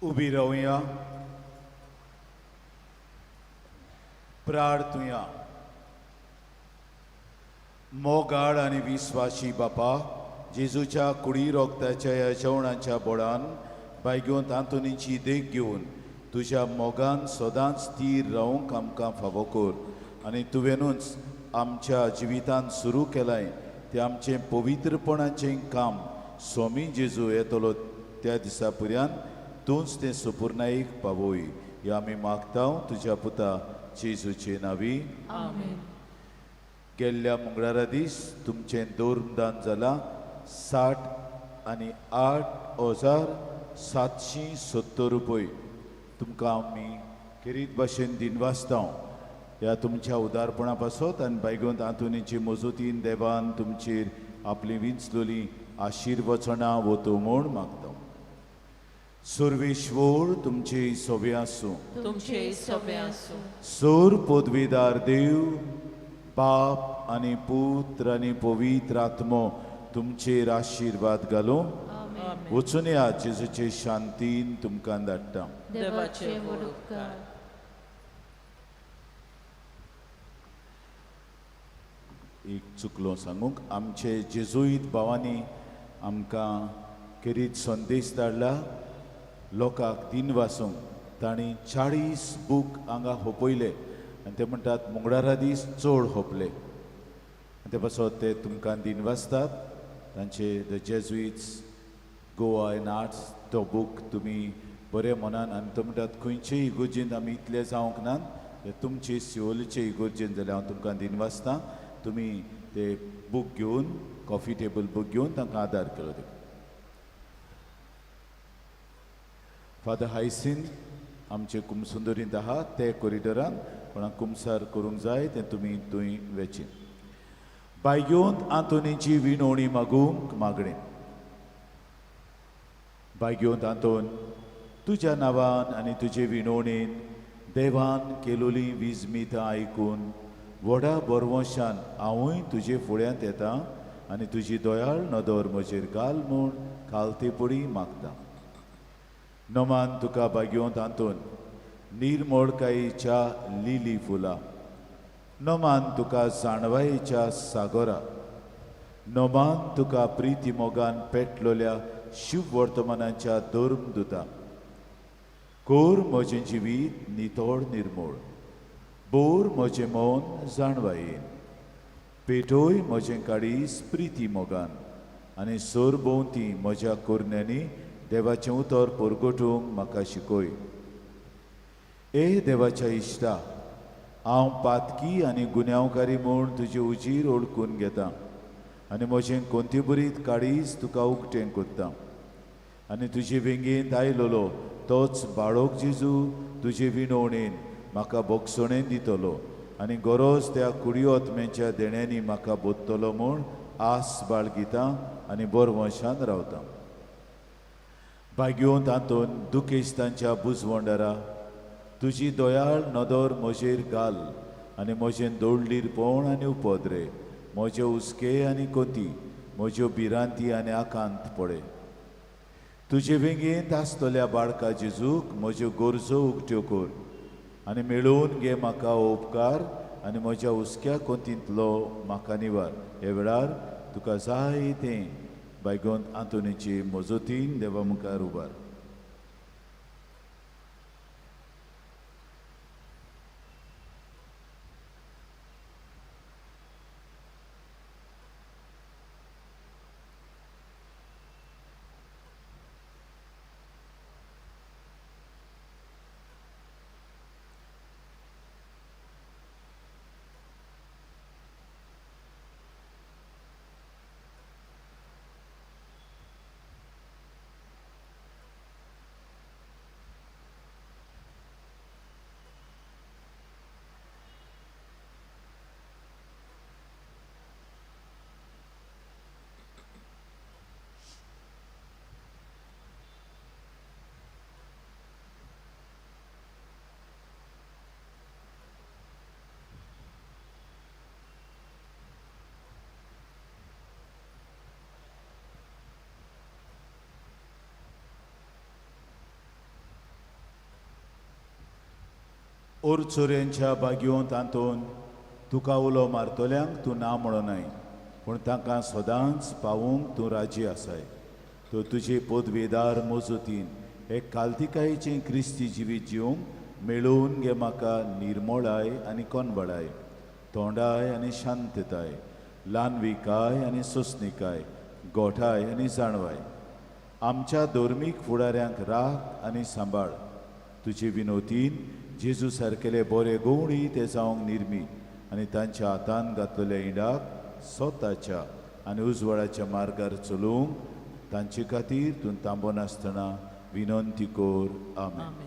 उभी रावया प्रार्थुया मोगाळ आणि विस्वाशी बापा जेजूच्या कुडी रोगताच्या या जेवणाच्या बोडान बायग्योन तांतुनीची देख घेवन तुझ्या मोगान सदांच स्थिर रावंक आमकां फावो कर आनी तुवेंनूच आमच्या जिवितांत सुरू केलाय ते आमचें पवित्रपणाचें काम स्वामी जेजू येतलो त्या दिसा पर्यंत तूंच तें सुपूर्णायेक पावोय हे आमी मागता तुज्या पुता जेजूचे नांवी आमेन. गेल्ल्या मंगळारा दीस तुमचें दोरदान जालां 68,0770 रुपये तुमकां आमी खेरीत भाशेन दिनवासता ह्या तुमच्या उदारपणा पासत आनी बायगोंत आंतुनीची मजूतीन देवान तुमचेर आपली विंचलोली आशिर्वचनां वतो म्हूण मागता. सर्वेश्वर तुमचे सोबे आसूं. तुमचे सोबे आसूं. सोर पदवीदार देव बाप आनी पुत्र आनी पवित्र आत्मो तुमचेर आशिर्वाद घालूं. वचून या जेजूचे शांतीन तुमकां धाडटा. देवाचे उपकार. एक चुकलो सांगूंक आमचे जेजुईत भावांनी आमकां खेरीत संदेश धाडला लोकांक दिन वाचूंक तांणी 40 बूक हांगा होपयले आनी ते म्हणटात मंगळारा दीस चड होपले आनी ते पासत ते तुमकां दिन वाचतात तांचे the Jesuits Goa in arts तो बूक तुमी बरे मनान आनी तो म्हणटात खंयचेय इगोर्जेंत आमी इतले जावंक नात तुमचे सिओलीचे इगोर्जेंत जाल्यार हांव तुमकां दिन वाचता तुमी ते बूक घेवन कॉफी टेबल बूक घेवन तांकां आदार केलो. फादर हायसिन आमचे कुमसुंदरींत आहा ते कॉरिडरान कोणाक कुमसार करूंक जाय तें तुमी थंय वेचीन. बायग्योंत आंतोनीची विणवणी मागूंक मागणें. बायग्योंत आंतोन तुज्या नांवान आनी तुजे विणवणेन देवान केलोली विजमितां आयकून व्हडा बरवंशान हांवूय तुजे फुड्यांत येतां आनी तुजी दयाळ नदर म्हजेर घाल म्हूण खालते पडी मागता. नोमान तुका बागयों तांतून निर्मोळकायेच्या लिली फुलां, नोमान तुका जाणवायेच्या सागोरा, नोमान तुका प्रिती मोगान पेटलोल्या शुभ वर्तमानाच्या धर्म दुता. कोर म्हजें जिवीत नितोड निर्मोळ, बोर म्हजें मौन जाणवायेन, पेटोय म्हजें काळीज प्रिती मोगान आनी सरभोंवती म्हज्या कुरण्यांनी देवाचें उतर परगटूंक म्हाका शिकय. ए देवाच्या इश्टा, हांव पातकी आनी गुन्यांवकारी म्हूण तुजे उजीर ओळखून घेतां आनी म्हजें कोंतेबरीत काळीज तुका उक्तें कोत्तां. आनी तुजे वेंगेंत आयलोलो तोच बाळोक जेजू तुजे विणवणेन म्हाका बोगसणें दितलो आनी गरज त्या कुडयोत्म्याच्या देण्यांनी म्हाका बोदतलो म्हूण आस बाळगितां आनी बरवंशान रावतां. बागयों तांतून दुखेस्तांच्या बुजवंडारा तुजी दयाळ नदर म्हजेर घाल आनी म्हजें दोळलीरपण आनी उपद्रे, म्हजे उस्के आनी कोती, म्हज्यो भिरांती आनी आकांत पळय. तुजे वेंगेंत आसतल्या बाळका जेजूक म्हज्यो गरजो उक्त्यो कर आनी मेळोवन घे म्हाका उपकार आनी म्हज्या उस्क्या कोंतींतलो म्हाका निवार. हे वेळार तुका जाय तें बायगोंत आंतोनीची मोजोतीन देवा मुखार उबार. ओर चोऱ्यांच्या बागयों तांतून तुका उलो मारतल्यांक तूं ना म्हणनाय, पूण तांकां सदांच पावूंक तूं राजी आसाय. तो तुजे पदवेदार मोजोतीन हे काल्तिकायेचें क्रिस्ती जिवीत जिवंक मेळोवन घे म्हाका निर्मोळाय आनी कोनबळाय, तोंडाय आनी शांतताय, ल्हानविकाय आनी सोंसणिकाय, गोठाय आनी जाणवाय. आमच्या धर्मीक फुडाऱ्यांक राख आनी सांबाळ. तुजे विनोतीन जेजू सारकेले बरे गवणी ते जावंक निर्मीत आनी तांच्या हातांत घातलेल्या इंडाक स्वताच्या आनी उजवाडाच्या मार्गार चलोवंक तांचे खातीर तूं तांबोनासतना विनंती कोर. आमेन.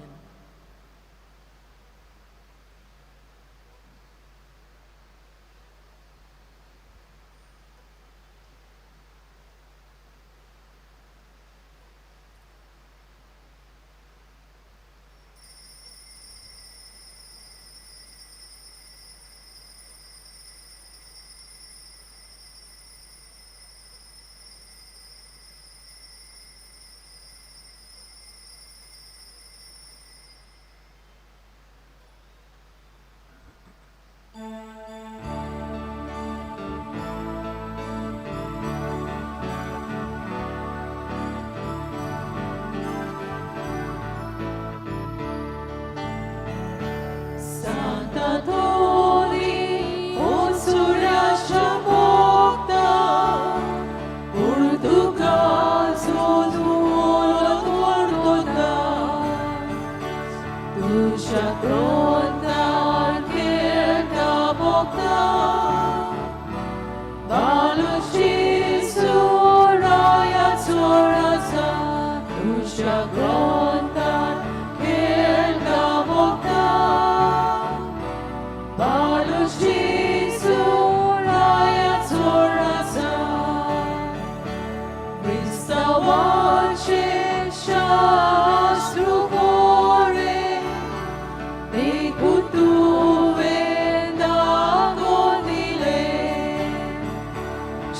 Cristawacie, Szastru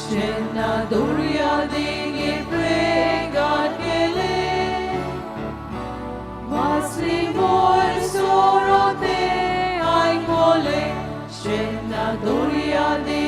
Scenaduria dingi pregardele, Masli vor sorote ai cole, Scenaduria dingi